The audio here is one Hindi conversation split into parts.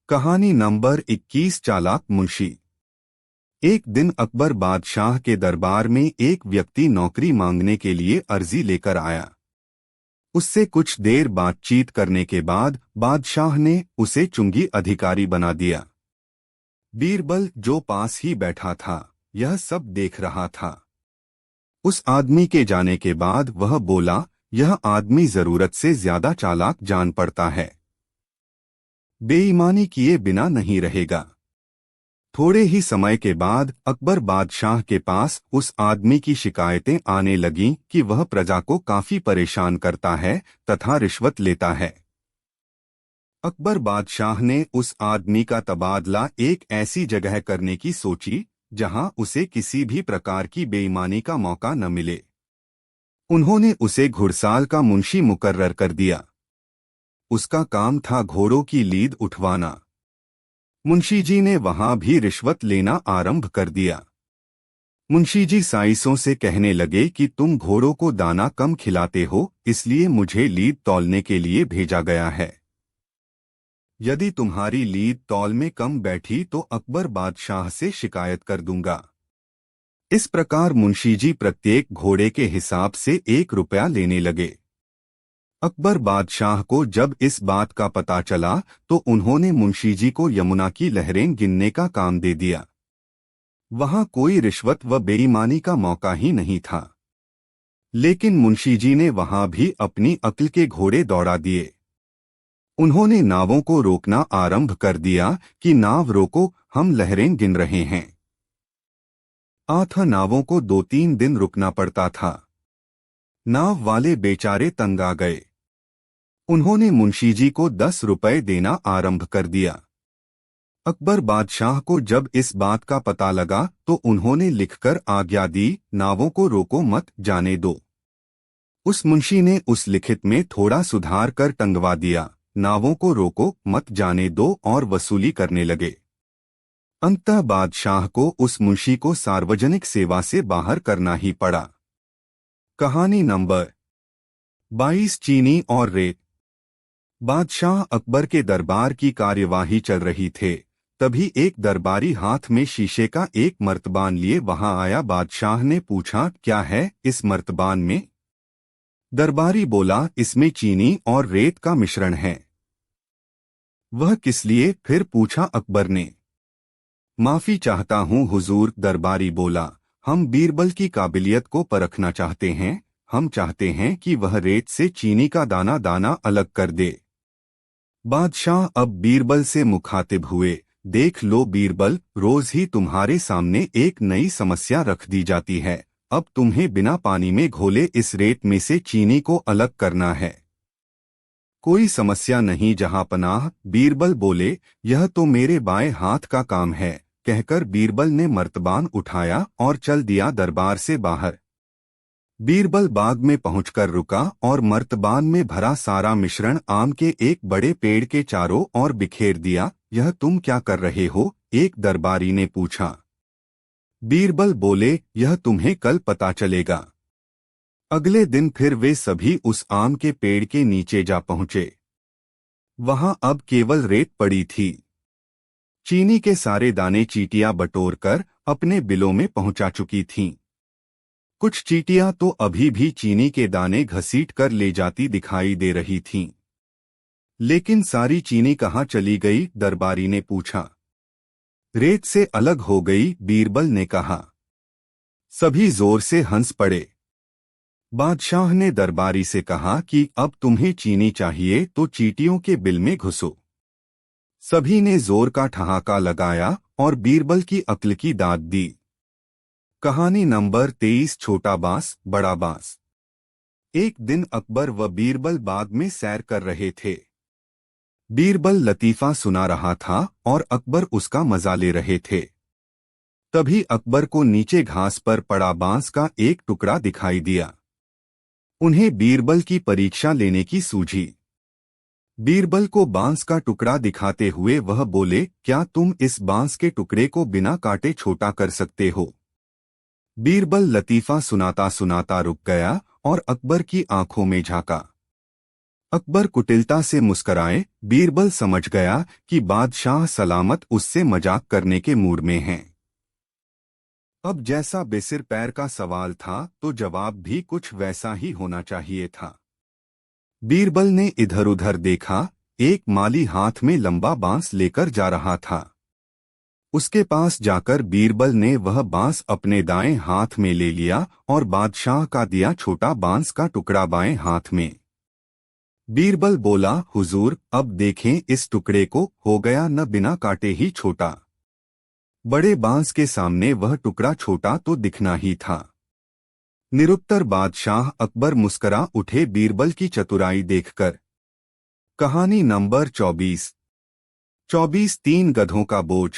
कहानी नंबर 21। चालाक मुंशी। एक दिन अकबर बादशाह के दरबार में एक व्यक्ति नौकरी मांगने के लिए अर्जी लेकर आया। उससे कुछ देर बातचीत करने के बाद बादशाह ने उसे चुंगी अधिकारी बना दिया। बीरबल जो पास ही बैठा था यह सब देख रहा था। उस आदमी के जाने के बाद वह बोला, यह आदमी जरूरत से ज्यादा चालाक जान पड़ता है, बेईमानी किए बिना नहीं रहेगा। थोड़े ही समय के बाद अकबर बादशाह के पास उस आदमी की शिकायतें आने लगीं कि वह प्रजा को काफी परेशान करता है तथा रिश्वत लेता है। अकबर बादशाह ने उस आदमी का तबादला एक ऐसी जगह करने की सोची जहां उसे किसी भी प्रकार की बेईमानी का मौका न मिले। उन्होंने उसे घुड़साल का मुंशी मुकर्रर कर दिया। उसका काम था घोड़ों की लीद उठवाना। मुंशी जी ने वहां भी रिश्वत लेना आरंभ कर दिया। मुंशी जी साइसों से कहने लगे कि तुम घोड़ों को दाना कम खिलाते हो, इसलिए मुझे लीद तौलने के लिए भेजा गया है। यदि तुम्हारी लीद तौल में कम बैठी तो अकबर बादशाह से शिकायत कर दूंगा। इस प्रकार मुंशी जी प्रत्येक घोड़े के हिसाब से 1 रुपया लेने लगे। अकबर बादशाह को जब इस बात का पता चला तो उन्होंने मुंशी जी को यमुना की लहरें गिनने का काम दे दिया। वहां कोई रिश्वत व बेईमानी का मौका ही नहीं था। लेकिन मुंशी जी ने वहां भी अपनी अक्ल के घोड़े दौड़ा दिए। उन्होंने नावों को रोकना आरंभ कर दिया कि नाव रोको, हम लहरें गिन रहे हैं। 8 नावों को 2-3 दिन रुकना पड़ता था। नाव वाले बेचारे तंग आ गए। उन्होंने मुंशी जी को 10 रुपए देना आरंभ कर दिया। अकबर बादशाह को जब इस बात का पता लगा तो उन्होंने लिखकर आज्ञा दी, नावों को रोको मत, जाने दो। उस मुंशी ने उस लिखित में थोड़ा सुधार कर टंगवा दिया, नावों को रोको मत, जाने दो, और वसूली करने लगे। अंततः बादशाह को उस मुंशी को सार्वजनिक सेवा से बाहर करना ही पड़ा। कहानी नंबर 22। चीनी और रेत। बादशाह अकबर के दरबार की कार्यवाही चल रही थे, तभी एक दरबारी हाथ में शीशे का एक मर्तबान लिए वहां आया। बादशाह ने पूछा, क्या है इस मर्तबान में? दरबारी बोला, इसमें चीनी और रेत का मिश्रण है। वह किस लिए? फिर पूछा अकबर ने। माफी चाहता हूँ हुजूर, दरबारी बोला, हम बीरबल की काबिलियत को परखना चाहते हैं। हम चाहते हैं कि वह रेत से चीनी का दाना दाना अलग कर दे। बादशाह अब बीरबल से मुखातिब हुए, देख लो बीरबल, रोज ही तुम्हारे सामने एक नई समस्या रख दी जाती है। अब तुम्हें बिना पानी में घोले इस रेत में से चीनी को अलग करना है। कोई समस्या नहीं जहांपनाह, बीरबल बोले, यह तो मेरे बाएं हाथ का काम है। कहकर बीरबल ने मर्तबान उठाया और चल दिया दरबार से बाहर। बीरबल बाग में पहुंचकर रुका और मर्तबान में भरा सारा मिश्रण आम के एक बड़े पेड़ के चारों ओर बिखेर दिया। यह तुम क्या कर रहे हो? एक दरबारी ने पूछा। बीरबल बोले, यह तुम्हें कल पता चलेगा। अगले दिन फिर वे सभी उस आम के पेड़ के नीचे जा पहुंचे। वहां अब केवल रेत पड़ी थी। चीनी के सारे दाने चींटियां बटोरकर अपने बिलों में पहुंचा चुकी थीं। कुछ चींटियां तो अभी भी चीनी के दाने घसीट कर ले जाती दिखाई दे रही थीं। लेकिन सारी चीनी कहाँ चली गई? दरबारी ने पूछा। रेत से अलग हो गई, बीरबल ने कहा। सभी जोर से हंस पड़े। बादशाह ने दरबारी से कहा कि अब तुम्हें चीनी चाहिए तो चींटियों के बिल में घुसो। सभी ने जोर का ठहाका लगाया और बीरबल की अक्ल की दाद दी। कहानी नंबर 23। छोटा बांस बड़ा बांस। एक दिन अकबर व बीरबल बाग में सैर कर रहे थे। बीरबल लतीफा सुना रहा था और अकबर उसका मजा ले रहे थे। तभी अकबर को नीचे घास पर पड़ा बांस का एक टुकड़ा दिखाई दिया। उन्हें बीरबल की परीक्षा लेने की सूझी। बीरबल को बांस का टुकड़ा दिखाते हुए वह बोले, क्या तुम इस बांस के टुकड़े को बिना काटे छोटा कर सकते हो? बीरबल लतीफा सुनाता सुनाता रुक गया और अकबर की आंखों में झांका। अकबर कुटिलता से मुस्कराए। बीरबल समझ गया कि बादशाह सलामत उससे मजाक करने के मूड में हैं। अब जैसा बेसिर पैर का सवाल था तो जवाब भी कुछ वैसा ही होना चाहिए था। बीरबल ने इधर उधर देखा। एक माली हाथ में लंबा बांस लेकर जा रहा था। उसके पास जाकर बीरबल ने वह बांस अपने दाएं हाथ में ले लिया और बादशाह का दिया छोटा बांस का टुकड़ा बाएं हाथ में। बीरबल बोला, हुजूर, अब देखें इस टुकड़े को, हो गया न बिना काटे ही छोटा। बड़े बांस के सामने वह टुकड़ा छोटा तो दिखना ही था। निरुत्तर बादशाह अकबर मुस्करा उठे बीरबल की चतुराई देखकर। कहानी नंबर 24। 3 गधों का बोझ।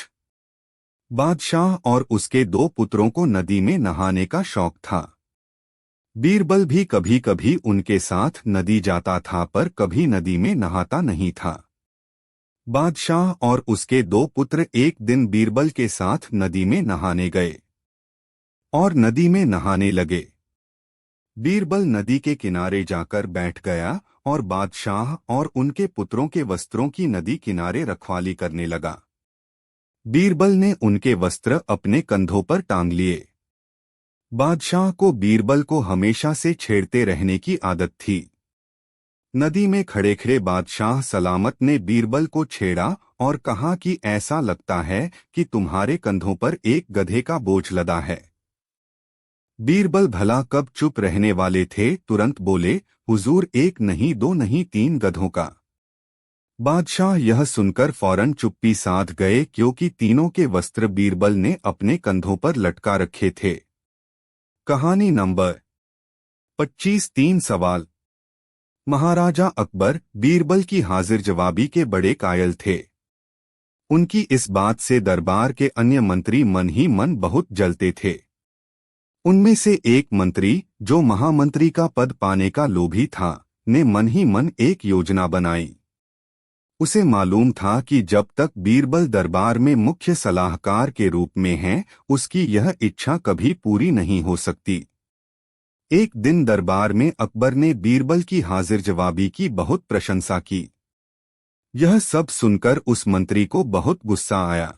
बादशाह और उसके 2 पुत्रों को नदी में नहाने का शौक था। बीरबल भी कभी कभी उनके साथ नदी जाता था पर कभी नदी में नहाता नहीं था। बादशाह और उसके 2 पुत्र एक दिन बीरबल के साथ नदी में नहाने गए और नदी में नहाने लगे। बीरबल नदी के किनारे जाकर बैठ गया और बादशाह और उनके पुत्रों के वस्त्रों की नदी किनारे रखवाली करने लगा। बीरबल ने उनके वस्त्र अपने कंधों पर टांग लिए। बादशाह को बीरबल को हमेशा से छेड़ते रहने की आदत थी। नदी में खड़े खड़े बादशाह सलामत ने बीरबल को छेड़ा और कहा कि ऐसा लगता है कि तुम्हारे कंधों पर एक गधे का बोझ लदा है। बीरबल भला कब चुप रहने वाले थे, तुरंत बोले, हुजूर, 1 नहीं 2 नहीं 3 गधों का। बादशाह यह सुनकर फौरन चुप्पी साध गए क्योंकि तीनों के वस्त्र बीरबल ने अपने कंधों पर लटका रखे थे। कहानी नंबर 25। 3 सवाल। महाराजा अकबर बीरबल की हाजिर जवाबी के बड़े कायल थे। उनकी इस बात से दरबार के अन्य मंत्री मन ही मन बहुत जलते थे। उनमें से एक मंत्री, जो महामंत्री का पद पाने का लोभी था, ने मन ही मन एक योजना बनाई। उसे मालूम था कि जब तक बीरबल दरबार में मुख्य सलाहकार के रूप में हैं, उसकी यह इच्छा कभी पूरी नहीं हो सकती। एक दिन दरबार में अकबर ने बीरबल की हाजिर जवाबी की बहुत प्रशंसा की। यह सब सुनकर उस मंत्री को बहुत गुस्सा आया।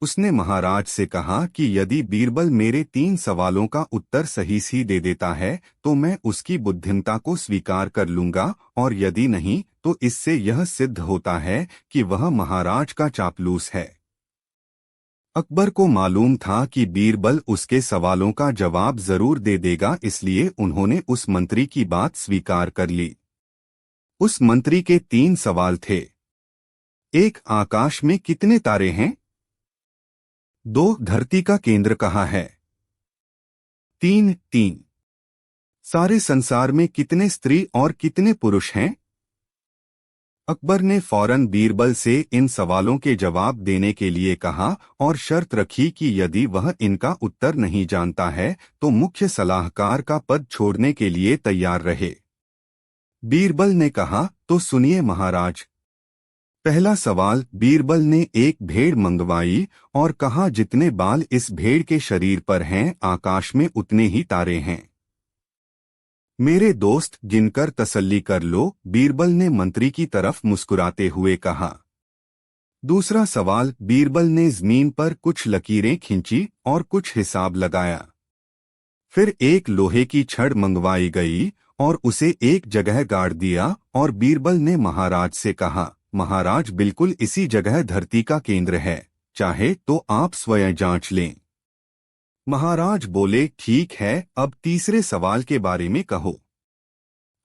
उसने महाराज से कहा कि यदि बीरबल मेरे 3 सवालों का उत्तर सही दे देता है तो मैं उसकी बुद्धिमता को स्वीकार कर लूंगा, और यदि नहीं तो इससे यह सिद्ध होता है कि वह महाराज का चापलूस है। अकबर को मालूम था कि बीरबल उसके सवालों का जवाब जरूर दे देगा, इसलिए उन्होंने उस मंत्री की बात स्वीकार कर ली। उस मंत्री के 3 सवाल थे। 1. आकाश में कितने तारे हैं? 2. धरती का केंद्र कहाँ है? 3. सारे संसार में कितने स्त्री और कितने पुरुष हैं? अकबर ने फौरन बीरबल से इन सवालों के जवाब देने के लिए कहा और शर्त रखी कि यदि वह इनका उत्तर नहीं जानता है तो मुख्य सलाहकार का पद छोड़ने के लिए तैयार रहे। बीरबल ने कहा, तो सुनिए महाराज। पहला सवाल। बीरबल ने एक भेड़ मंगवाई और कहा, जितने बाल इस भेड़ के शरीर पर हैं, आकाश में उतने ही तारे हैं। मेरे दोस्त, गिनकर तसल्ली कर लो, बीरबल ने मंत्री की तरफ मुस्कुराते हुए कहा। दूसरा सवाल। बीरबल ने जमीन पर कुछ लकीरें खींची और कुछ हिसाब लगाया। फिर एक लोहे की छड़ मंगवाई गई और उसे एक जगह गाड़ दिया और बीरबल ने महाराज से कहा, महाराज, बिल्कुल इसी जगह धरती का केंद्र है, चाहे तो आप स्वयं जांच लें। महाराज बोले, ठीक है, अब तीसरे सवाल के बारे में कहो।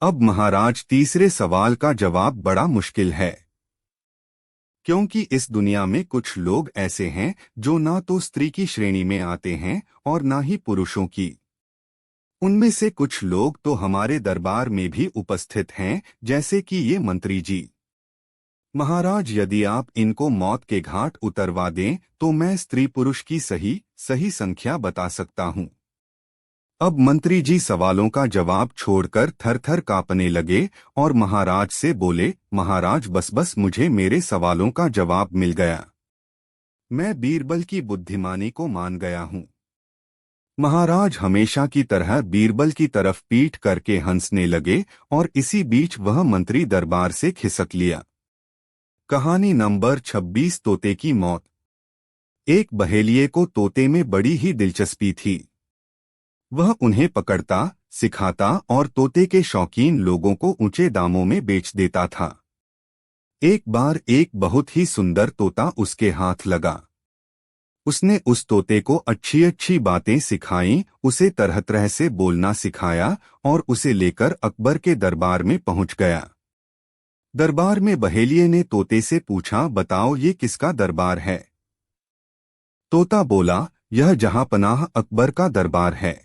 अब महाराज, तीसरे सवाल का जवाब बड़ा मुश्किल है, क्योंकि इस दुनिया में कुछ लोग ऐसे हैं जो ना तो स्त्री की श्रेणी में आते हैं और ना ही पुरुषों की। उनमें से कुछ लोग तो हमारे दरबार में भी उपस्थित हैं, जैसे कि ये मंत्री जी। महाराज, यदि आप इनको मौत के घाट उतरवा दें तो मैं स्त्री पुरुष की सही संख्या बता सकता हूं। अब मंत्री जी सवालों का जवाब छोड़कर थर-थर कांपने लगे और महाराज से बोले, महाराज, बस मुझे मेरे सवालों का जवाब मिल गया। मैं बीरबल की बुद्धिमानी को मान गया हूं। महाराज हमेशा की तरह बीरबल की तरफ पीठ करके हंसने लगे और इसी बीच वह मंत्री दरबार से खिसक लिया। कहानी नंबर 26 तोते की मौत। एक बहेलिये को तोते में बड़ी ही दिलचस्पी थी। वह उन्हें पकड़ता, सिखाता और तोते के शौकीन लोगों को ऊंचे दामों में बेच देता था। एक बार एक बहुत ही सुंदर तोता उसके हाथ लगा। उसने उस तोते को अच्छी अच्छी बातें सिखाईं, उसे तरह तरह से बोलना सिखाया और उसे लेकर अकबर के दरबार में पहुंच गया। दरबार में बहेलिये ने तोते से पूछा, बताओ ये किसका दरबार है? तोता बोला, यह जहांपनाह अकबर का दरबार है।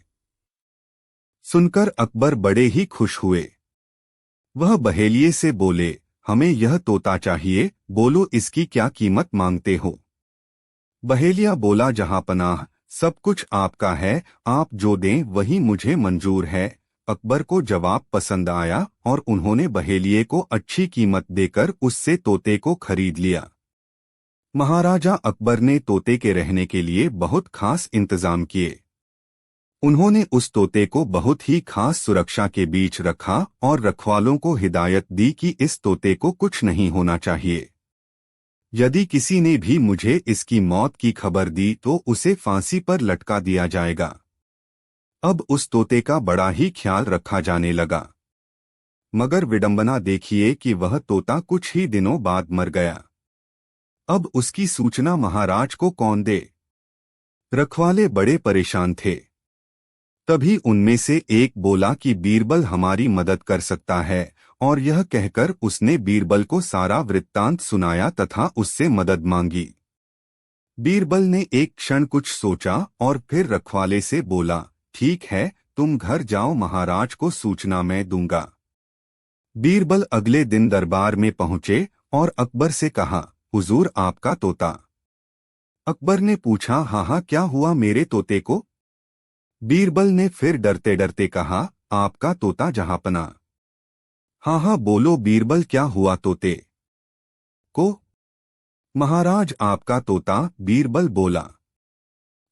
सुनकर अकबर बड़े ही खुश हुए। वह बहेलिये से बोले, हमें यह तोता चाहिए, बोलो इसकी क्या कीमत मांगते हो? बहेलिया बोला, जहांपनाह सब कुछ आपका है, आप जो दें वही मुझे मंजूर है। अकबर को जवाब पसंद आया और उन्होंने बहेलिये को अच्छी कीमत देकर उससे तोते को खरीद लिया। महाराजा अकबर ने तोते के रहने के लिए बहुत खास इंतजाम किए। उन्होंने उस तोते को बहुत ही खास सुरक्षा के बीच रखा और रखवालों को हिदायत दी कि इस तोते को कुछ नहीं होना चाहिए। यदि किसी ने भी मुझे इसकी मौत की खबर दी तो उसे फांसी पर लटका दिया जाएगा। अब उस तोते का बड़ा ही ख्याल रखा जाने लगा। मगर विडंबना देखिए कि वह तोता कुछ ही दिनों बाद मर गया। अब उसकी सूचना महाराज को कौन दे? रखवाले बड़े परेशान थे। तभी उनमें से एक बोला कि बीरबल हमारी मदद कर सकता है, और यह कहकर उसने बीरबल को सारा वृत्तांत सुनाया तथा उससे मदद मांगी। बीरबल ने एक क्षण कुछ सोचा और फिर रखवाले से बोला, ठीक है, तुम घर जाओ, महाराज को सूचना मैं दूंगा। बीरबल अगले दिन दरबार में पहुंचे और अकबर से कहा, हुजूर आपका तोता। अकबर ने पूछा, हाँ हाँ, क्या हुआ मेरे तोते को? बीरबल ने फिर डरते डरते कहा, आपका तोता जहांपना। हाँ हाँ बोलो बीरबल, क्या हुआ तोते को? महाराज आपका तोता। बीरबल बोला,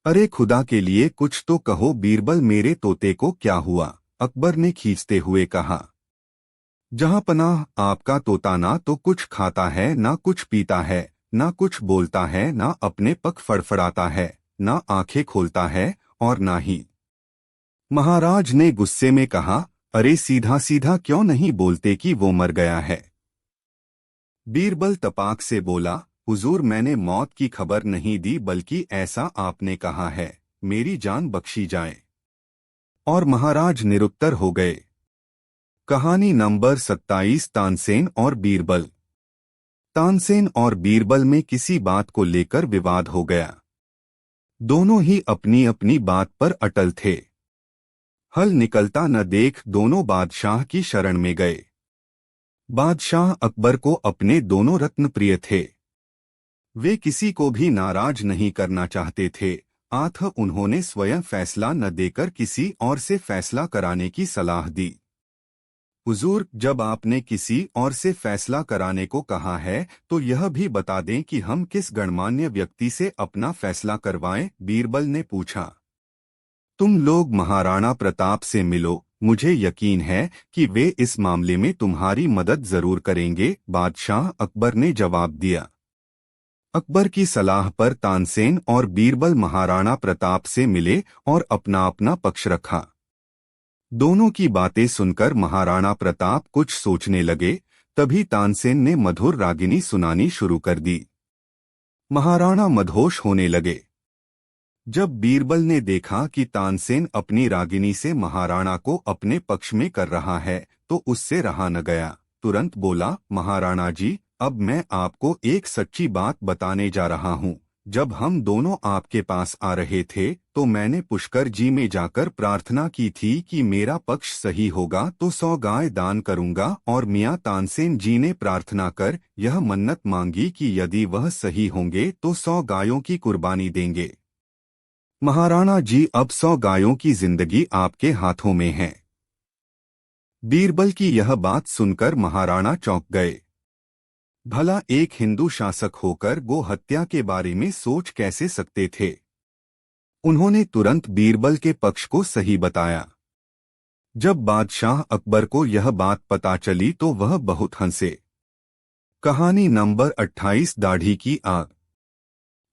अरे खुदा के लिए कुछ तो कहो बीरबल, मेरे तोते को क्या हुआ? अकबर ने खींचते हुए कहा, जहांपनाह आपका तोता ना तो कुछ खाता है, ना कुछ पीता है, ना कुछ बोलता है, ना अपने पग फड़फड़ाता है, ना आंखें खोलता है और ना ही। महाराज ने गुस्से में कहा, अरे सीधा सीधा क्यों नहीं बोलते कि वो मर गया है? बीरबल तपाक से बोला, हुजूर मैंने मौत की खबर नहीं दी, बल्कि ऐसा आपने कहा है, मेरी जान बख्शी जाए। और महाराज निरुत्तर हो गए। कहानी नंबर 27 तानसेन और बीरबल। तानसेन और बीरबल में किसी बात को लेकर विवाद हो गया। दोनों ही अपनी अपनी बात पर अटल थे। हल निकलता न देख दोनों बादशाह की शरण में गए। बादशाह अकबर को अपने दोनों रत्न प्रिय थे। वे किसी को भी नाराज नहीं करना चाहते थे, अतः उन्होंने स्वयं फैसला न देकर किसी और से फैसला कराने की सलाह दी। हुजूर, जब आपने किसी और से फैसला कराने को कहा है तो यह भी बता दें कि हम किस गणमान्य व्यक्ति से अपना फैसला करवाएं? बीरबल ने पूछा। तुम लोग महाराणा प्रताप से मिलो, मुझे यकीन है कि वे इस मामले में तुम्हारी मदद जरूर करेंगे, बादशाह अकबर ने जवाब दिया। अकबर की सलाह पर तानसेन और बीरबल महाराणा प्रताप से मिले और अपना अपना पक्ष रखा। दोनों की बातें सुनकर महाराणा प्रताप कुछ सोचने लगे। तभी तानसेन ने मधुर रागिनी सुनानी शुरू कर दी। महाराणा मदहोश होने लगे। जब बीरबल ने देखा कि तानसेन अपनी रागिनी से महाराणा को अपने पक्ष में कर रहा है तो उससे रहा न गया। तुरंत बोला, महाराणा जी, अब मैं आपको एक सच्ची बात बताने जा रहा हूँ। जब हम दोनों आपके पास आ रहे थे तो मैंने पुष्कर जी में जाकर प्रार्थना की थी कि मेरा पक्ष सही होगा तो 100 गाय दान करूंगा, और मियाँ तानसेन जी ने प्रार्थना कर यह मन्नत मांगी कि यदि वह सही होंगे तो 100 गायों की कुर्बानी देंगे। महाराणा जी, अब 100 गायों की जिंदगी आपके हाथों में है। बीरबल की यह बात सुनकर महाराणा चौंक गए। भला एक हिंदू शासक होकर गो हत्या के बारे में सोच कैसे सकते थे? उन्होंने तुरंत बीरबल के पक्ष को सही बताया। जब बादशाह अकबर को यह बात पता चली तो वह बहुत हंसे। कहानी नंबर 28 दाढ़ी की आग।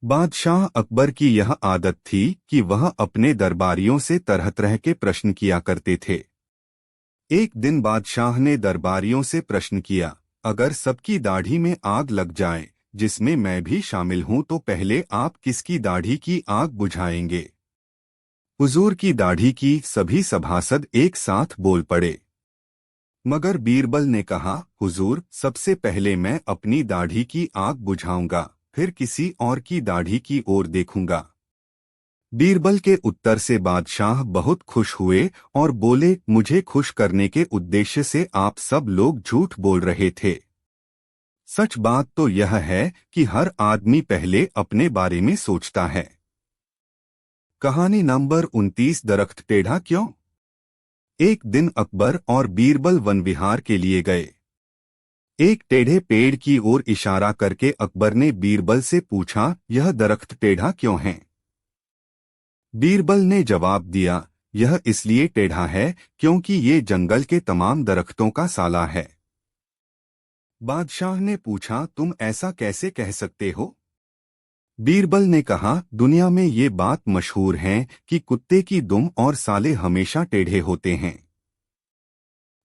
बादशाह अकबर की यह आदत थी कि वह अपने दरबारियों से तरह तरह के प्रश्न किया करते थे। एक दिन बादशाह ने दरबारियों से प्रश्न किया, अगर सबकी दाढ़ी में आग लग जाए, जिसमें मैं भी शामिल हूं, तो पहले आप किसकी दाढ़ी की आग बुझाएंगे? हुजूर की दाढ़ी की। सभी सभासद एक साथ बोल पड़े। मगर बीरबल ने कहा, हुजूर, सबसे पहले मैं अपनी दाढ़ी की आग बुझाऊंगा, फिर किसी और की दाढ़ी की ओर देखूंगा। बीरबल के उत्तर से बादशाह बहुत खुश हुए और बोले, मुझे खुश करने के उद्देश्य से आप सब लोग झूठ बोल रहे थे। सच बात तो यह है कि हर आदमी पहले अपने बारे में सोचता है। कहानी नंबर 29 दरख्त टेढ़ा क्यों? एक दिन अकबर और बीरबल वन विहार के लिए गए। एक टेढ़े पेड़ की ओर इशारा करके अकबर ने बीरबल से पूछा, यह दरख्त टेढ़ा क्यों है? बीरबल ने जवाब दिया, यह इसलिए टेढ़ा है क्योंकि ये जंगल के तमाम दरख्तों का साला है। बादशाह ने पूछा, तुम ऐसा कैसे कह सकते हो? बीरबल ने कहा, दुनिया में ये बात मशहूर है कि कुत्ते की दुम और साले हमेशा टेढ़े होते हैं।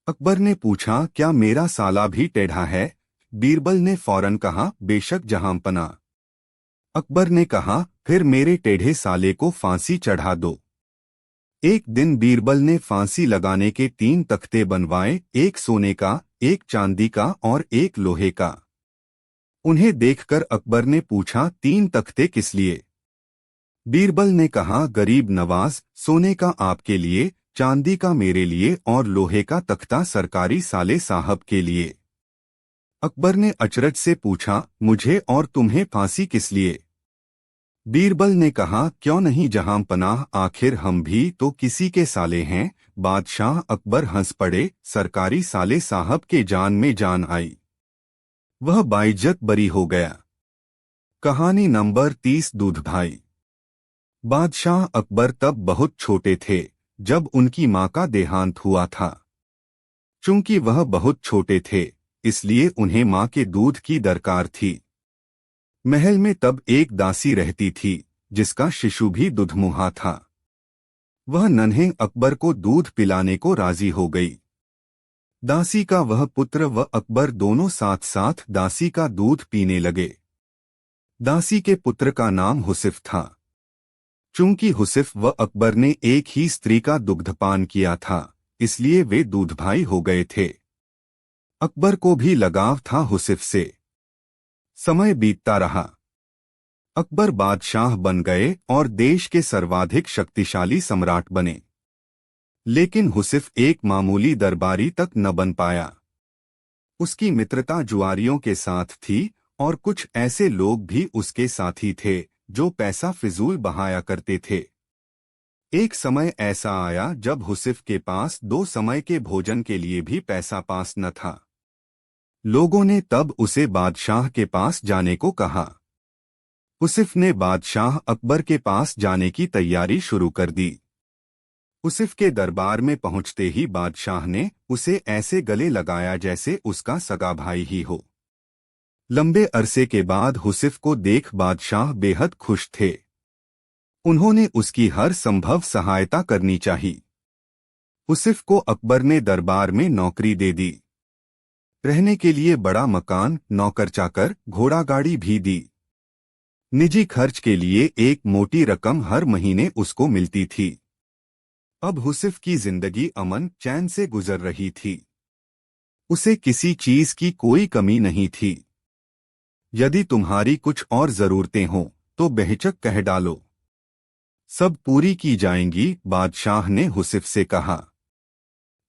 अकबर ने पूछा, क्या मेरा साला भी टेढ़ा है? बीरबल ने फौरन कहा, बेशक जहांपना। अकबर ने कहा, फिर मेरे टेढ़े साले को फांसी चढ़ा दो। एक दिन बीरबल ने फांसी लगाने के 3 तख्ते बनवाए, एक सोने का, एक चांदी का और एक लोहे का। उन्हें देखकर अकबर ने पूछा, 3 तख्ते किस लिए? बीरबल ने कहा, गरीब नवाज, सोने का आपके लिए, चांदी का मेरे लिए और लोहे का तख्ता सरकारी साले साहब के लिए। अकबर ने अचरज से पूछा, मुझे और तुम्हें फांसी किस लिए? बीरबल ने कहा, क्यों नहीं जहां पनाह, आखिर हम भी तो किसी के साले हैं। बादशाह अकबर हंस पड़े। सरकारी साले साहब के जान में जान आई। वह बाइज्जत बरी हो गया। कहानी नंबर 30 दूध भाई। बादशाह अकबर तब बहुत छोटे थे जब उनकी मां का देहांत हुआ था। चूंकि वह बहुत छोटे थे, इसलिए उन्हें मां के दूध की दरकार थी। महल में तब एक दासी रहती थी जिसका शिशु भी दुधमुहा था। वह नन्हे अकबर को दूध पिलाने को राजी हो गई। दासी का वह पुत्र व अकबर दोनों साथ साथ दासी का दूध पीने लगे। दासी के पुत्र का नाम हुसिफ था। चूंकि हुसिफ व अकबर ने एक ही स्त्री का दुग्धपान किया था, इसलिए वे दूध भाई हो गए थे। अकबर को भी लगाव था हुसिफ से। समय बीतता रहा। अकबर बादशाह बन गए और देश के सर्वाधिक शक्तिशाली सम्राट बने। लेकिन हुसिफ एक मामूली दरबारी तक न बन पाया। उसकी मित्रता जुआरियों के साथ थी और कुछ ऐसे लोग भी उसके साथी थे जो पैसा फिजूल बहाया करते थे। एक समय ऐसा आया जब हुसिफ के पास 2 समय के भोजन के लिए भी पैसा पास न था। लोगों ने तब उसे बादशाह के पास जाने को कहा। हुसिफ ने बादशाह अकबर के पास जाने की तैयारी शुरू कर दी। हुसिफ के दरबार में पहुंचते ही बादशाह ने उसे ऐसे गले लगाया जैसे उसका सगा भाई ही हो। लंबे अरसे के बाद हुसिफ को देख बादशाह बेहद खुश थे। उन्होंने उसकी हर संभव सहायता करनी चाहिए। हुसिफ को अकबर ने दरबार में नौकरी दे दी। रहने के लिए बड़ा मकान, नौकर चाकर, घोड़ा गाड़ी भी दी। निजी खर्च के लिए एक मोटी रकम हर महीने उसको मिलती थी। अब हुसिफ की जिंदगी अमन चैन से गुजर रही थी। उसे किसी चीज की कोई कमी नहीं थी। यदि तुम्हारी कुछ और जरूरतें हों तो बेहिचक कह डालो, सब पूरी की जाएंगी, बादशाह ने हुसिफ से कहा।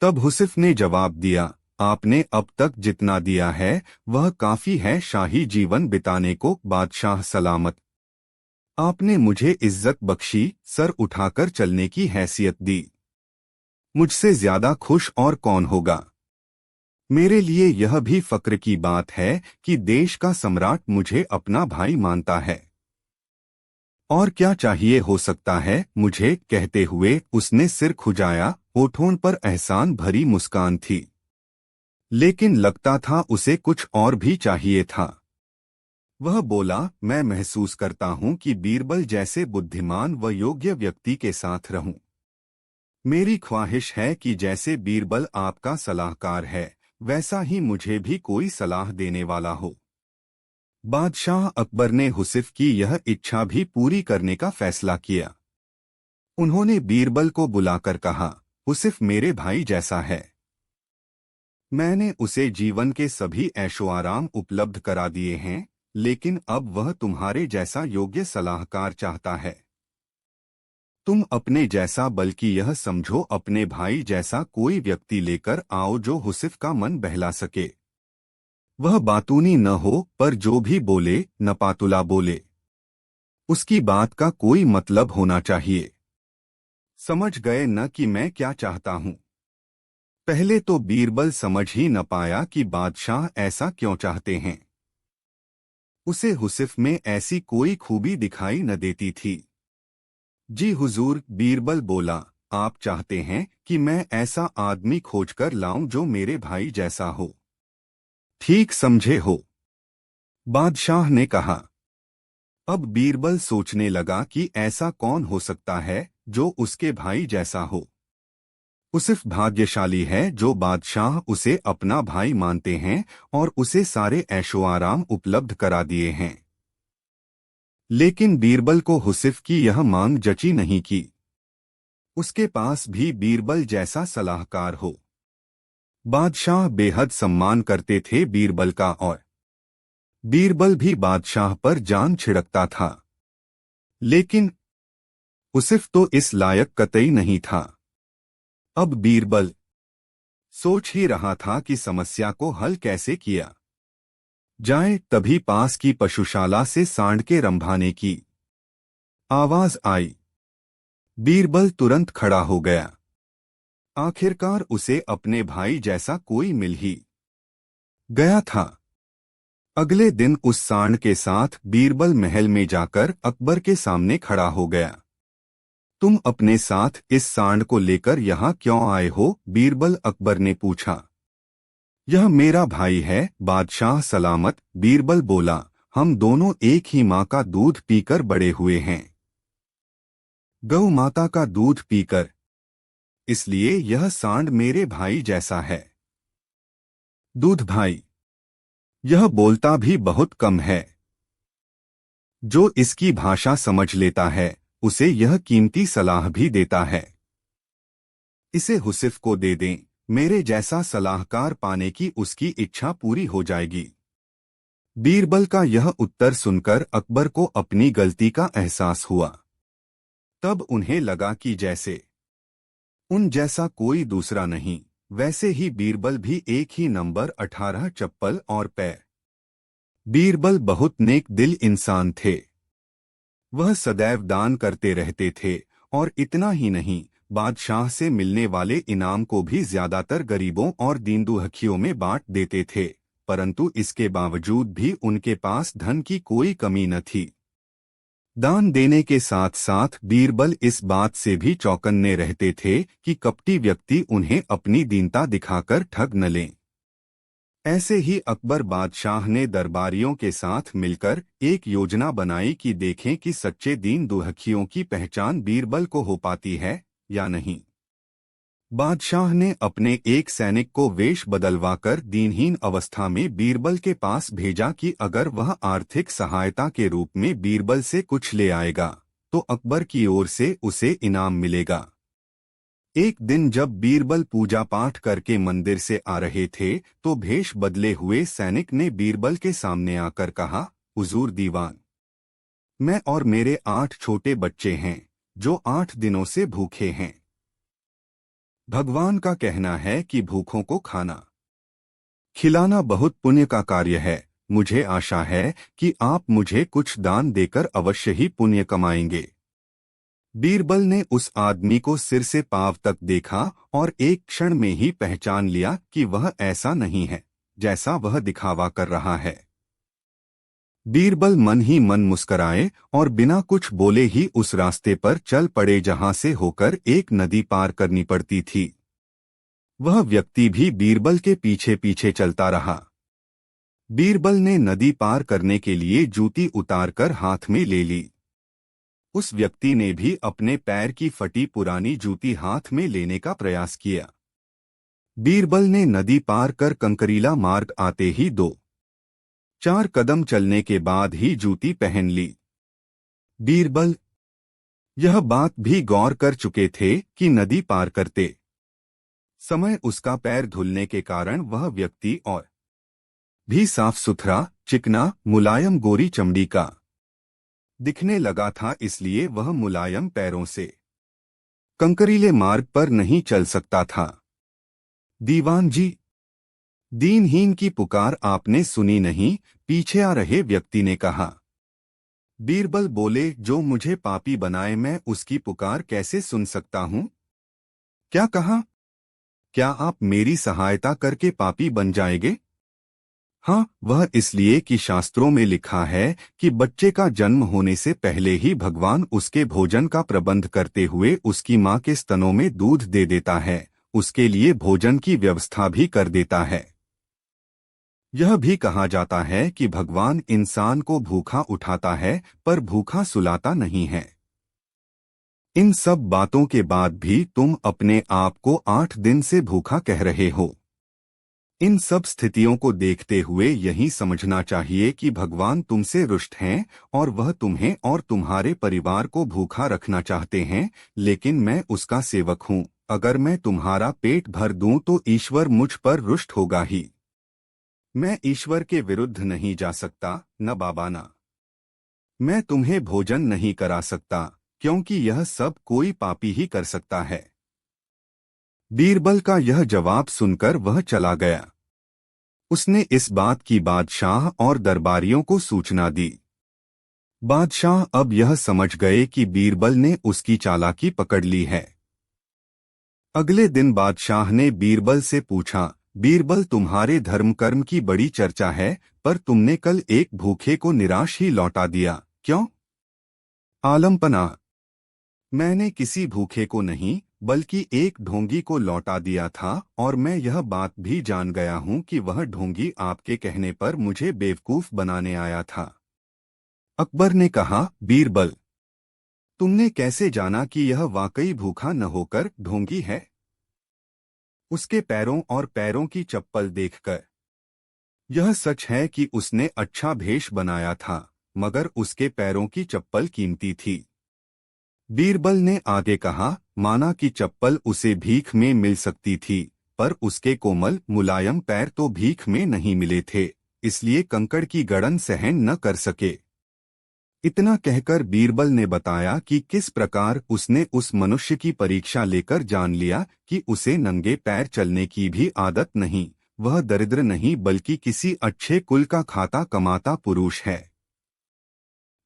तब हुसिफ ने जवाब दिया, आपने अब तक जितना दिया है वह काफी है शाही जीवन बिताने को, बादशाह सलामत। आपने मुझे इज्जत बख्शी, सर उठाकर चलने की हैसियत दी। मुझसे ज्यादा खुश और कौन होगा? मेरे लिए यह भी फक्र की बात है कि देश का सम्राट मुझे अपना भाई मानता है। और क्या चाहिए हो सकता है मुझे, कहते हुए उसने सिर खुजाया। होठों पर एहसान भरी मुस्कान थी, लेकिन लगता था उसे कुछ और भी चाहिए था। वह बोला, मैं महसूस करता हूं कि बीरबल जैसे बुद्धिमान व योग्य व्यक्ति के साथ रहूं। मेरी ख्वाहिश है कि जैसे बीरबल आपका सलाहकार है, वैसा ही मुझे भी कोई सलाह देने वाला हो। बादशाह अकबर ने हुसिफ की यह इच्छा भी पूरी करने का फैसला किया। उन्होंने बीरबल को बुलाकर कहा, हुसिफ मेरे भाई जैसा है। मैंने उसे जीवन के सभी ऐशो आराम उपलब्ध करा दिए हैं, लेकिन अब वह तुम्हारे जैसा योग्य सलाहकार चाहता है। तुम अपने जैसा, बल्कि यह समझो अपने भाई जैसा कोई व्यक्ति लेकर आओ जो हुसिफ का मन बहला सके। वह बातूनी न हो, पर जो भी बोले नपातुला बोले। उसकी बात का कोई मतलब होना चाहिए। समझ गए न कि मैं क्या चाहता हूं? पहले तो बीरबल समझ ही न पाया कि बादशाह ऐसा क्यों चाहते हैं। उसे हुसिफ में ऐसी कोई खूबी दिखाई न देती थी। जी हुजूर, बीरबल बोला, आप चाहते हैं कि मैं ऐसा आदमी खोजकर लाऊं जो मेरे भाई जैसा हो। ठीक समझे हो, बादशाह ने कहा। अब बीरबल सोचने लगा कि ऐसा कौन हो सकता है जो उसके भाई जैसा हो। हुसिफ भाग्यशाली है जो बादशाह उसे अपना भाई मानते हैं और उसे सारे ऐशो आराम उपलब्ध करा दिए हैं। लेकिन बीरबल को हुसिफ की यह मांग जची नहीं की। उसके पास भी बीरबल जैसा सलाहकार हो। बादशाह बेहद सम्मान करते थे बीरबल का, और बीरबल भी बादशाह पर जान छिड़कता था। लेकिन हुसिफ तो इस लायक कतई नहीं था। अब बीरबल सोच ही रहा था कि समस्या को हल कैसे किया जाए, तभी पास की पशुशाला से सांड के रंभाने की आवाज आई। बीरबल तुरंत खड़ा हो गया। आखिरकार उसे अपने भाई जैसा कोई मिल ही गया था। अगले दिन उस सांड के साथ बीरबल महल में जाकर अकबर के सामने खड़ा हो गया। तुम अपने साथ इस सांड को लेकर यहाँ क्यों आए हो? बीरबल अकबर ने पूछा। यह मेरा भाई है, बादशाह सलामत, बीरबल बोला। हम दोनों एक ही माँ का दूध पीकर बड़े हुए हैं, गौ माता का दूध पीकर, इसलिए यह सांड मेरे भाई जैसा है। दूध भाई, यह बोलता भी बहुत कम है। जो इसकी भाषा समझ लेता है उसे यह कीमती सलाह भी देता है। इसे हुसिफ को दे दें, मेरे जैसा सलाहकार पाने की उसकी इच्छा पूरी हो जाएगी। बीरबल का यह उत्तर सुनकर अकबर को अपनी गलती का एहसास हुआ। तब उन्हें लगा कि जैसे उन जैसा कोई दूसरा नहीं, वैसे ही बीरबल भी एक ही नंबर 18 चप्पल और पैर। बीरबल बहुत नेक दिल इंसान थे। वह सदैव दान करते रहते थे, और इतना ही नहीं, बादशाह से मिलने वाले इनाम को भी ज्यादातर गरीबों और दीन-दुखियों में बांट देते थे। परंतु इसके बावजूद भी उनके पास धन की कोई कमी न थी। दान देने के साथ साथ बीरबल इस बात से भी चौकन्ने रहते थे कि कपटी व्यक्ति उन्हें अपनी दीनता दिखाकर ठग न लें। ऐसे ही अकबर बादशाह ने दरबारियों के साथ मिलकर एक योजना बनाई कि देखें कि सच्चे दीन दुखियों की पहचान बीरबल को हो पाती है या नहीं। बादशाह ने अपने एक सैनिक को वेश बदलवाकर दीनहीन अवस्था में बीरबल के पास भेजा कि अगर वह आर्थिक सहायता के रूप में बीरबल से कुछ ले आएगा तो अकबर की ओर से उसे इनाम मिलेगा। एक दिन जब बीरबल पूजा पाठ करके मंदिर से आ रहे थे तो भेष बदले हुए सैनिक ने बीरबल के सामने आकर कहा, हुजूर दीवान, मैं और मेरे 8 छोटे बच्चे हैं जो 8 दिनों से भूखे हैं। भगवान का कहना है कि भूखों को खाना खिलाना बहुत पुण्य का कार्य है। मुझे आशा है कि आप मुझे कुछ दान देकर अवश्य ही पुण्य कमाएंगे। बीरबल ने उस आदमी को सिर से पांव तक देखा और एक क्षण में ही पहचान लिया कि वह ऐसा नहीं है जैसा वह दिखावा कर रहा है। बीरबल मन ही मन मुस्कराए और बिना कुछ बोले ही उस रास्ते पर चल पड़े जहां से होकर एक नदी पार करनी पड़ती थी। वह व्यक्ति भी बीरबल के पीछे पीछे चलता रहा। बीरबल ने नदी पार करने के लिए जूती उतारकर हाथ में ले ली। उस व्यक्ति ने भी अपने पैर की फटी पुरानी जूती हाथ में लेने का प्रयास किया। बीरबल ने नदी पार कर कंकरीला मार्ग आते ही 2-4 कदम चलने के बाद ही जूती पहन ली। बीरबल यह बात भी गौर कर चुके थे कि नदी पार करते समय उसका पैर धुलने के कारण वह व्यक्ति और भी साफ सुथरा, चिकना, मुलायम गोरी चमड़ी का दिखने लगा था, इसलिए वह मुलायम पैरों से कंकरीले मार्ग पर नहीं चल सकता था। दीवान जी, दीनहीन की पुकार आपने सुनी नहीं? पीछे आ रहे व्यक्ति ने कहा। बीरबल बोले, जो मुझे पापी बनाए मैं उसकी पुकार कैसे सुन सकता हूं? क्या कहा? क्या आप मेरी सहायता करके पापी बन जाएंगे? हाँ, वह इसलिए कि शास्त्रों में लिखा है कि बच्चे का जन्म होने से पहले ही भगवान उसके भोजन का प्रबंध करते हुए उसकी माँ के स्तनों में दूध दे देता है, उसके लिए भोजन की व्यवस्था भी कर देता है। यह भी कहा जाता है कि भगवान इंसान को भूखा उठाता है पर भूखा सुलाता नहीं है। इन सब बातों के बाद भी तुम अपने आप को 8 दिन से भूखा कह रहे हो। इन सब स्थितियों को देखते हुए यही समझना चाहिए कि भगवान तुमसे रुष्ट हैं और वह तुम्हें और तुम्हारे परिवार को भूखा रखना चाहते हैं, लेकिन मैं उसका सेवक हूँ। अगर मैं तुम्हारा पेट भर दूं तो ईश्वर मुझ पर रुष्ट होगा ही। मैं ईश्वर के विरुद्ध नहीं जा सकता, न बाबा ना। मैं तुम्हें भोजन नहीं करा सकता, क्योंकि यह सब कोई पापी ही कर सकता है। बीरबल का यह जवाब सुनकर वह चला गया। उसने इस बात की बादशाह और दरबारियों को सूचना दी। बादशाह अब यह समझ गए कि बीरबल ने उसकी चालाकी पकड़ ली है। अगले दिन बादशाह ने बीरबल से पूछा, बीरबल, तुम्हारे धर्म कर्म की बड़ी चर्चा है, पर तुमने कल एक भूखे को निराश ही लौटा दिया, क्यों? आलमपना, मैंने किसी भूखे को नहीं बल्कि एक ढोंगी को लौटा दिया था, और मैं यह बात भी जान गया हूं कि वह ढोंगी आपके कहने पर मुझे बेवकूफ बनाने आया था। अकबर ने कहा, बीरबल, तुमने कैसे जाना कि यह वाकई भूखा न होकर ढोंगी है? उसके पैरों और पैरों की चप्पल देखकर यह सच है कि उसने अच्छा भेष बनाया था, मगर उसके पैरों की चप्पल कीमती थी। बीरबल ने आगे कहा, माना कि चप्पल उसे भीख में मिल सकती थी, पर उसके कोमल मुलायम पैर तो भीख में नहीं मिले थे, इसलिए कंकड़ की गड़न सहन न कर सके। इतना कहकर बीरबल ने बताया कि किस प्रकार उसने उस मनुष्य की परीक्षा लेकर जान लिया कि उसे नंगे पैर चलने की भी आदत नहीं, वह दरिद्र नहीं बल्कि किसी अच्छे कुल का खाता कमाता पुरुष है।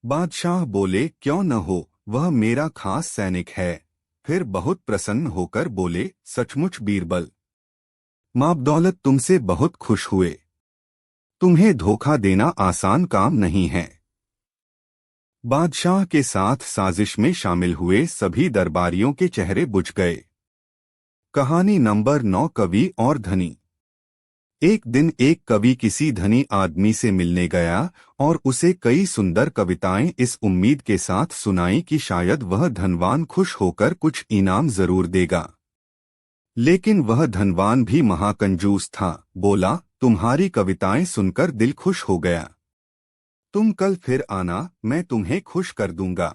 बादशाह बोले, क्यों न हो, वह मेरा खास सैनिक है। फिर बहुत प्रसन्न होकर बोले, सचमुच बीरबल, माँ दौलत तुमसे बहुत खुश हुए। तुम्हें धोखा देना आसान काम नहीं है। बादशाह के साथ साजिश में शामिल हुए सभी दरबारियों के चेहरे बुझ गए। कहानी नंबर 9, कवि और धनी। एक दिन एक कवि किसी धनी आदमी से मिलने गया और उसे कई सुंदर कविताएं इस उम्मीद के साथ सुनाई कि शायद वह धनवान खुश होकर कुछ इनाम जरूर देगा। लेकिन वह धनवान भी महाकंजूस था। बोला, तुम्हारी कविताएं सुनकर दिल खुश हो गया। तुम कल फिर आना, मैं तुम्हें खुश कर दूंगा।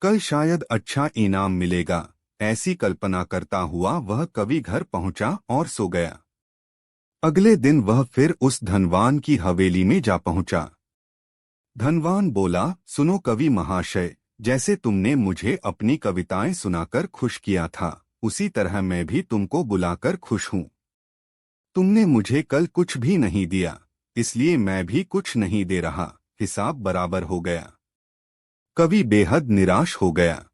कल शायद अच्छा इनाम मिलेगा। ऐसी कल्पना करता हुआ वह कवि घर पहुंचा और सो गया। अगले दिन वह फिर उस धनवान की हवेली में जा पहुंचा। धनवान बोला, सुनो कवि महाशय, जैसे तुमने मुझे अपनी कविताएं सुनाकर खुश किया था, उसी तरह मैं भी तुमको बुलाकर खुश हूं। तुमने मुझे कल कुछ भी नहीं दिया, इसलिए मैं भी कुछ नहीं दे रहा, हिसाब बराबर हो गया। कवि बेहद निराश हो गया।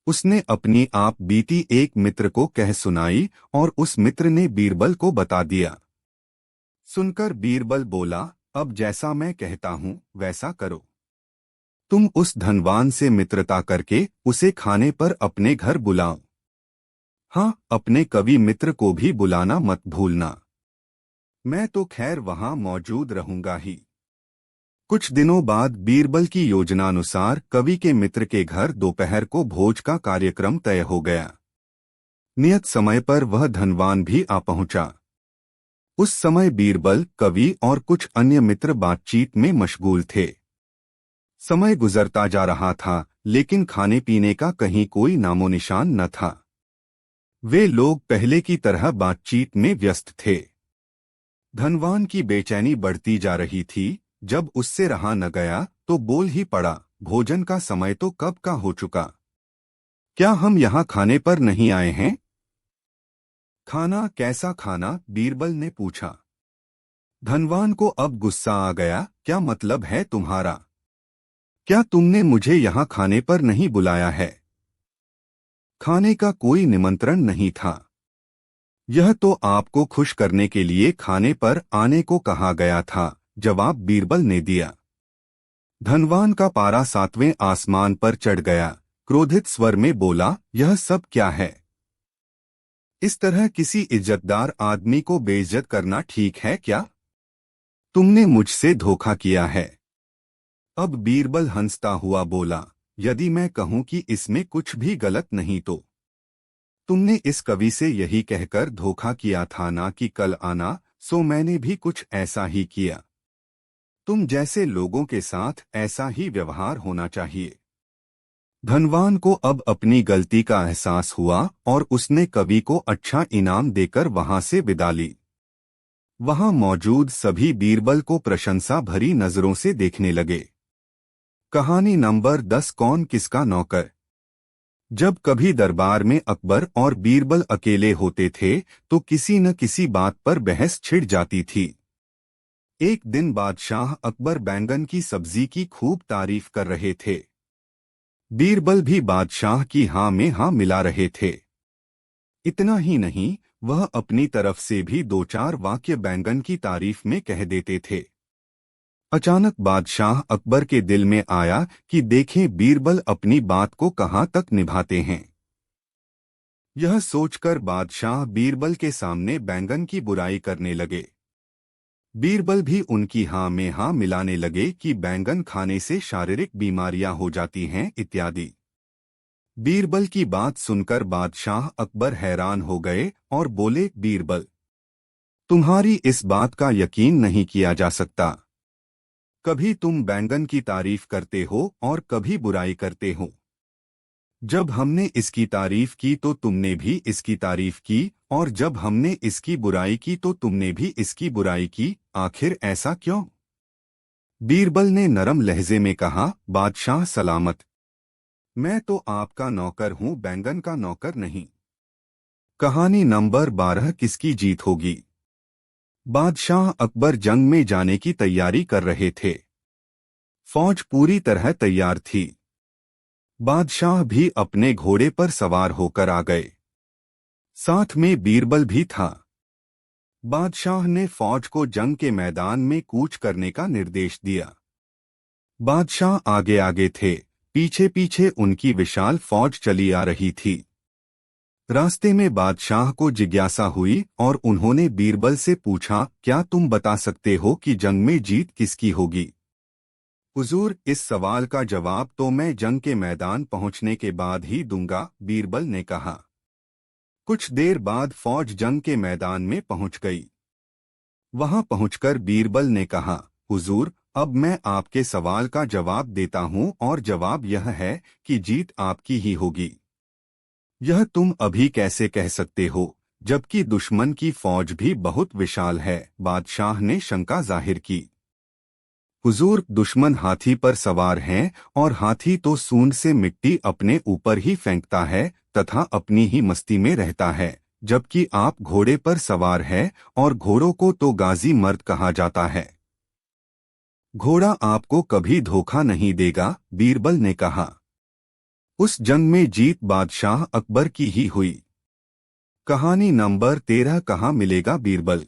उसने अपनी आप बीती एक मित्र को कह सुनाई और उस मित्र ने बीरबल को बता दिया। सुनकर बीरबल बोला, अब जैसा मैं कहता हूँ वैसा करो। तुम उस धनवान से मित्रता करके उसे खाने पर अपने घर बुलाओ। हाँ, अपने कवि मित्र को भी बुलाना मत भूलना। मैं तो खैर वहां मौजूद रहूंगा ही। कुछ दिनों बाद बीरबल की योजनानुसार कवि के मित्र के घर दोपहर को भोज का कार्यक्रम तय हो गया। नियत समय पर वह धनवान भी आ पहुंचा। उस समय बीरबल, कवि और कुछ अन्य मित्र बातचीत में मशगूल थे। समय गुजरता जा रहा था, लेकिन खाने पीने का कहीं कोई नामो निशान न था। वे लोग पहले की तरह बातचीत में व्यस्त थे। धनवान की बेचैनी बढ़ती जा रही थी। जब उससे रहा न गया तो बोल ही पड़ा, भोजन का समय तो कब का हो चुका। क्या हम यहाँ खाने पर नहीं आए हैं? खाना? कैसा खाना? बीरबल ने पूछा। धनवान को अब गुस्सा आ गया। क्या मतलब है तुम्हारा? क्या तुमने मुझे यहाँ खाने पर नहीं बुलाया है? खाने का कोई निमंत्रण नहीं था। यह तो आपको खुश करने के लिए खाने पर आने को कहा गया था, जवाब बीरबल ने दिया। धनवान का पारा 7वें आसमान पर चढ़ गया। क्रोधित स्वर में बोला, यह सब क्या है? इस तरह किसी इज्जतदार आदमी को बेइज्जत करना ठीक है क्या? तुमने मुझसे धोखा किया है। अब बीरबल हंसता हुआ बोला, यदि मैं कहूं कि इसमें कुछ भी गलत नहीं तो? तुमने इस कवि से यही कहकर धोखा किया था ना कि कल आना, सो मैंने भी कुछ ऐसा ही किया। तुम जैसे लोगों के साथ ऐसा ही व्यवहार होना चाहिए। धनवान को अब अपनी गलती का एहसास हुआ और उसने कवि को अच्छा इनाम देकर वहां से विदा ली। वहां मौजूद सभी बीरबल को प्रशंसा भरी नजरों से देखने लगे। कहानी नंबर 10, कौन किसका नौकर। जब कभी दरबार में अकबर और बीरबल अकेले होते थे तो किसी न किसी बात पर बहस छिड़ जाती थी। एक दिन बादशाह अकबर बैंगन की सब्जी की खूब तारीफ कर रहे थे। बीरबल भी बादशाह की हाँ में हाँ मिला रहे थे। इतना ही नहीं, वह अपनी तरफ से भी 2-4 वाक्य बैंगन की तारीफ में कह देते थे। अचानक बादशाह अकबर के दिल में आया कि देखें बीरबल अपनी बात को कहाँ तक निभाते हैं। यह सोचकर बादशाह बीरबल के सामने बैंगन की बुराई करने लगे। बीरबल भी उनकी हाँ में हाँ मिलाने लगे कि बैंगन खाने से शारीरिक बीमारियां हो जाती हैं इत्यादि। बीरबल की बात सुनकर बादशाह अकबर हैरान हो गए और बोले, बीरबल, तुम्हारी इस बात का यकीन नहीं किया जा सकता। कभी तुम बैंगन की तारीफ करते हो और कभी बुराई करते हो। जब हमने इसकी तारीफ की तो तुमने भी इसकी तारीफ की, और जब हमने इसकी बुराई की तो तुमने भी इसकी बुराई की। आखिर ऐसा क्यों? बीरबल ने नरम लहजे में कहा, बादशाह सलामत, मैं तो आपका नौकर हूं, बैंगन का नौकर नहीं। कहानी नंबर 12, किसकी जीत होगी। बादशाह अकबर जंग में जाने की तैयारी कर रहे थे। फौज पूरी तरह तैयार थी। बादशाह भी अपने घोड़े पर सवार होकर आ गए। साथ में बीरबल भी था। बादशाह ने फौज को जंग के मैदान में कूच करने का निर्देश दिया। बादशाह आगे आगे थे, पीछे पीछे उनकी विशाल फौज चली आ रही थी। रास्ते में बादशाह को जिज्ञासा हुई और उन्होंने बीरबल से पूछा, क्या तुम बता सकते हो कि जंग में जीत किसकी होगी? हुजूर, इस सवाल का जवाब तो मैं जंग के मैदान पहुंचने के बाद ही दूंगा, बीरबल ने कहा। कुछ देर बाद फौज जंग के मैदान में पहुंच गई। वहां पहुंचकर बीरबल ने कहा, हुजूर, अब मैं आपके सवाल का जवाब देता हूं और जवाब यह है कि जीत आपकी ही होगी। यह तुम अभी कैसे कह सकते हो, जबकि दुश्मन की फौज भी बहुत विशाल है? बादशाह ने शंका जाहिर की। हुजूर, दुश्मन हाथी पर सवार हैं और हाथी तो सूंड से मिट्टी अपने ऊपर ही फेंकता है तथा अपनी ही मस्ती में रहता है, जबकि आप घोड़े पर सवार हैं और घोड़ों को तो गाजी मर्द कहा जाता है। घोड़ा आपको कभी धोखा नहीं देगा, बीरबल ने कहा। उस जंग में जीत बादशाह अकबर की ही हुई। कहानी नंबर 13, कहाँ मिलेगा बीरबल।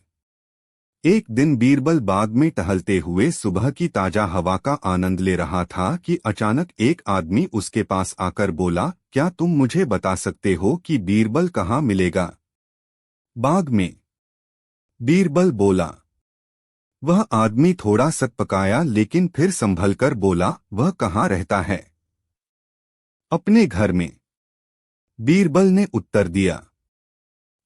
एक दिन बीरबल बाग में टहलते हुए सुबह की ताजा हवा का आनंद ले रहा था कि अचानक एक आदमी उसके पास आकर बोला, क्या तुम मुझे बता सकते हो कि बीरबल कहाँ मिलेगा? बाग में, बीरबल बोला। वह आदमी थोड़ा सकपकाया लेकिन फिर संभल कर बोला, वह कहाँ रहता है? अपने घर में, बीरबल ने उत्तर दिया।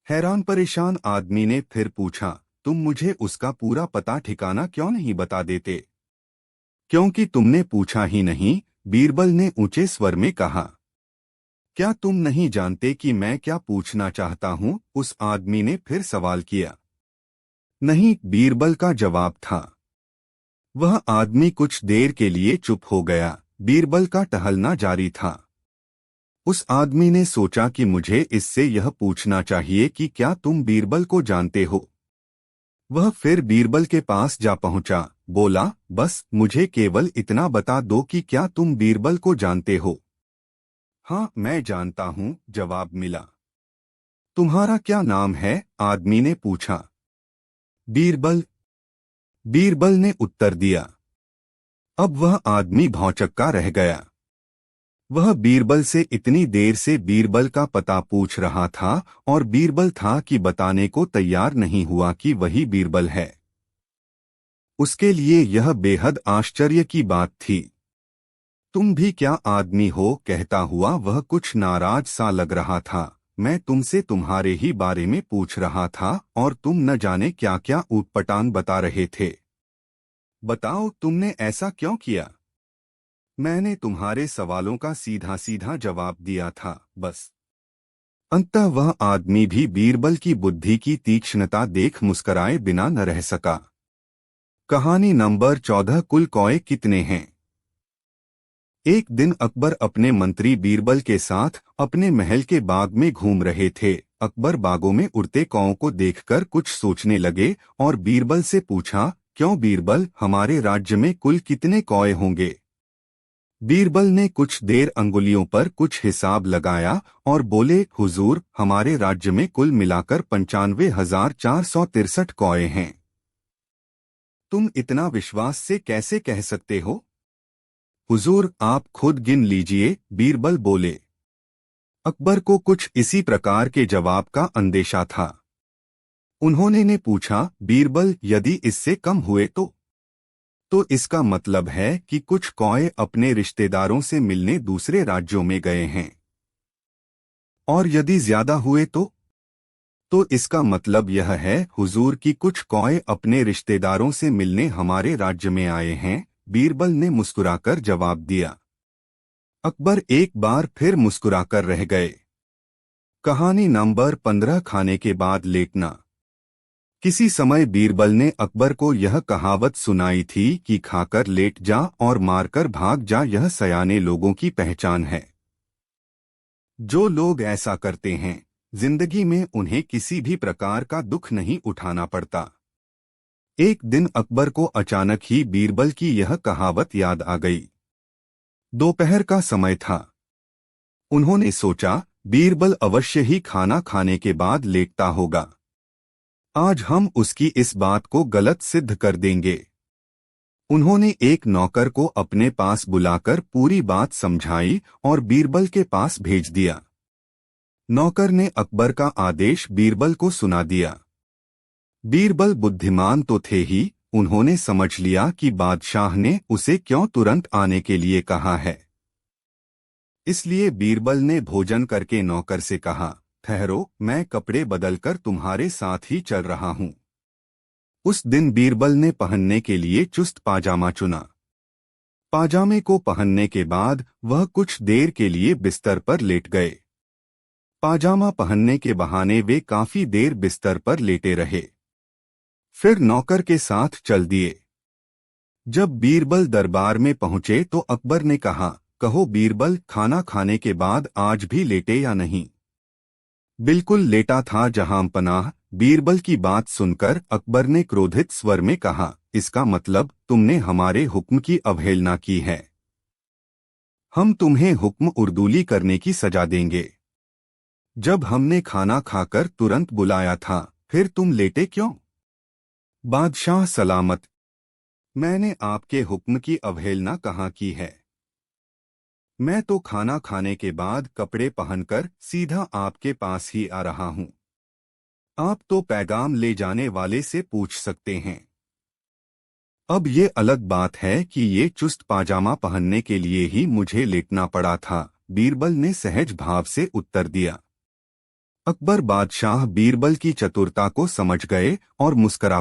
हैरान परेशान आदमी ने फिर पूछा, तुम मुझे उसका पूरा पता ठिकाना क्यों नहीं बता देते? क्योंकि तुमने पूछा ही नहीं, बीरबल ने ऊंचे स्वर में कहा। क्या तुम नहीं जानते कि मैं क्या पूछना चाहता हूं? उस आदमी ने फिर सवाल किया। नहीं, बीरबल का जवाब था। वह आदमी कुछ देर के लिए चुप हो गया। बीरबल का टहलना जारी था। उस आदमी ने सोचा कि मुझे इससे यह पूछना चाहिए कि क्या तुम बीरबल को जानते हो? वह फिर बीरबल के पास जा पहुंचा, बोला, बस मुझे केवल इतना बता दो कि क्या तुम बीरबल को जानते हो? हाँ, मैं जानता हूँ, जवाब मिला। तुम्हारा क्या नाम है? आदमी ने पूछा। बीरबल, बीरबल ने उत्तर दिया। अब वह आदमी भौंचक्का रह गया। वह बीरबल से इतनी देर से बीरबल का पता पूछ रहा था और बीरबल था कि बताने को तैयार नहीं हुआ कि वही बीरबल है। उसके लिए यह बेहद आश्चर्य की बात थी। तुम भी क्या आदमी हो? कहता हुआ वह कुछ नाराज सा लग रहा था। मैं तुमसे तुम्हारे ही बारे में पूछ रहा था और तुम न जाने क्या क्या ऊटपटांग बता रहे थे। बताओ, तुमने ऐसा क्यों किया? मैंने तुम्हारे सवालों का सीधा सीधा जवाब दिया था, बस। अंततः वह आदमी भी बीरबल की बुद्धि की तीक्ष्णता देख मुस्कराए बिना न रह सका। कहानी नंबर 14। कुल कौए कितने हैं? एक दिन अकबर अपने मंत्री बीरबल के साथ अपने महल के बाग में घूम रहे थे। अकबर बागों में उड़ते कौओं को देखकर कुछ सोचने लगे और बीरबल से पूछा, क्यों बीरबल, हमारे राज्य में कुल कितने कौए होंगे? बीरबल ने कुछ देर अंगुलियों पर कुछ हिसाब लगाया और बोले, हुजूर, हमारे राज्य में कुल मिलाकर 95,463 कौए हैं। तुम इतना विश्वास से कैसे कह सकते हो? हुजूर, आप खुद गिन लीजिए, बीरबल बोले। अकबर को कुछ इसी प्रकार के जवाब का अंदेशा था। उन्होंने ने पूछा, बीरबल, यदि इससे कम हुए तो इसका मतलब है कि कुछ कौए अपने रिश्तेदारों से मिलने दूसरे राज्यों में गए हैं। और यदि ज्यादा हुए तो इसका मतलब यह है, हुजूर, कि कुछ कौए अपने रिश्तेदारों से मिलने हमारे राज्य में आए हैं। बीरबल ने मुस्कुराकर जवाब दिया। अकबर एक बार फिर मुस्कुराकर रह गए। कहानी नंबर 15। खाने के बाद लेटना। किसी समय बीरबल ने अकबर को यह कहावत सुनाई थी कि खाकर लेट जा और मारकर भाग जा, यह सयाने लोगों की पहचान है। जो लोग ऐसा करते हैं, जिंदगी में उन्हें किसी भी प्रकार का दुख नहीं उठाना पड़ता। एक दिन अकबर को अचानक ही बीरबल की यह कहावत याद आ गई। दोपहर का समय था। उन्होंने सोचा, बीरबल अवश्य ही खाना खाने के बाद लेटता होगा। आज हम उसकी इस बात को गलत सिद्ध कर देंगे। उन्होंने एक नौकर को अपने पास बुलाकर पूरी बात समझाई और बीरबल के पास भेज दिया। नौकर ने अकबर का आदेश बीरबल को सुना दिया। बीरबल बुद्धिमान तो थे ही, उन्होंने समझ लिया कि बादशाह ने उसे क्यों तुरंत आने के लिए कहा है। इसलिए बीरबल ने भोजन करके नौकर से कहा, ठहरो, मैं कपड़े बदलकर तुम्हारे साथ ही चल रहा हूं। उस दिन बीरबल ने पहनने के लिए चुस्त पाजामा चुना। पाजामे को पहनने के बाद वह कुछ देर के लिए बिस्तर पर लेट गए। पाजामा पहनने के बहाने वे काफी देर बिस्तर पर लेटे रहे। फिर नौकर के साथ चल दिए। जब बीरबल दरबार में पहुंचे तो अकबर ने कहा, कहो बीरबल, खाना खाने के बाद आज भी लेटे या नहीं? बिल्कुल लेटा था जहां पनाह। बीरबल की बात सुनकर अकबर ने क्रोधित स्वर में कहा, इसका मतलब तुमने हमारे हुक्म की अवहेलना की है। हम तुम्हें हुक्म उर्दूली करने की सजा देंगे। जब हमने खाना खाकर तुरंत बुलाया था, फिर तुम लेटे क्यों? बादशाह सलामत। मैंने आपके हुक्म की अवहेलना कहाँ की है। मैं तो खाना खाने के बाद कपड़े पहनकर सीधा आपके पास ही आ रहा हूँ। आप तो पैगाम ले जाने वाले से पूछ सकते हैं। अब ये अलग बात है कि ये चुस्त पाजामा पहनने के लिए ही मुझे लेटना पड़ा था, बीरबल ने सहज भाव से उत्तर दिया। अकबर बादशाह बीरबल की चतुरता को समझ गए और मुस्करा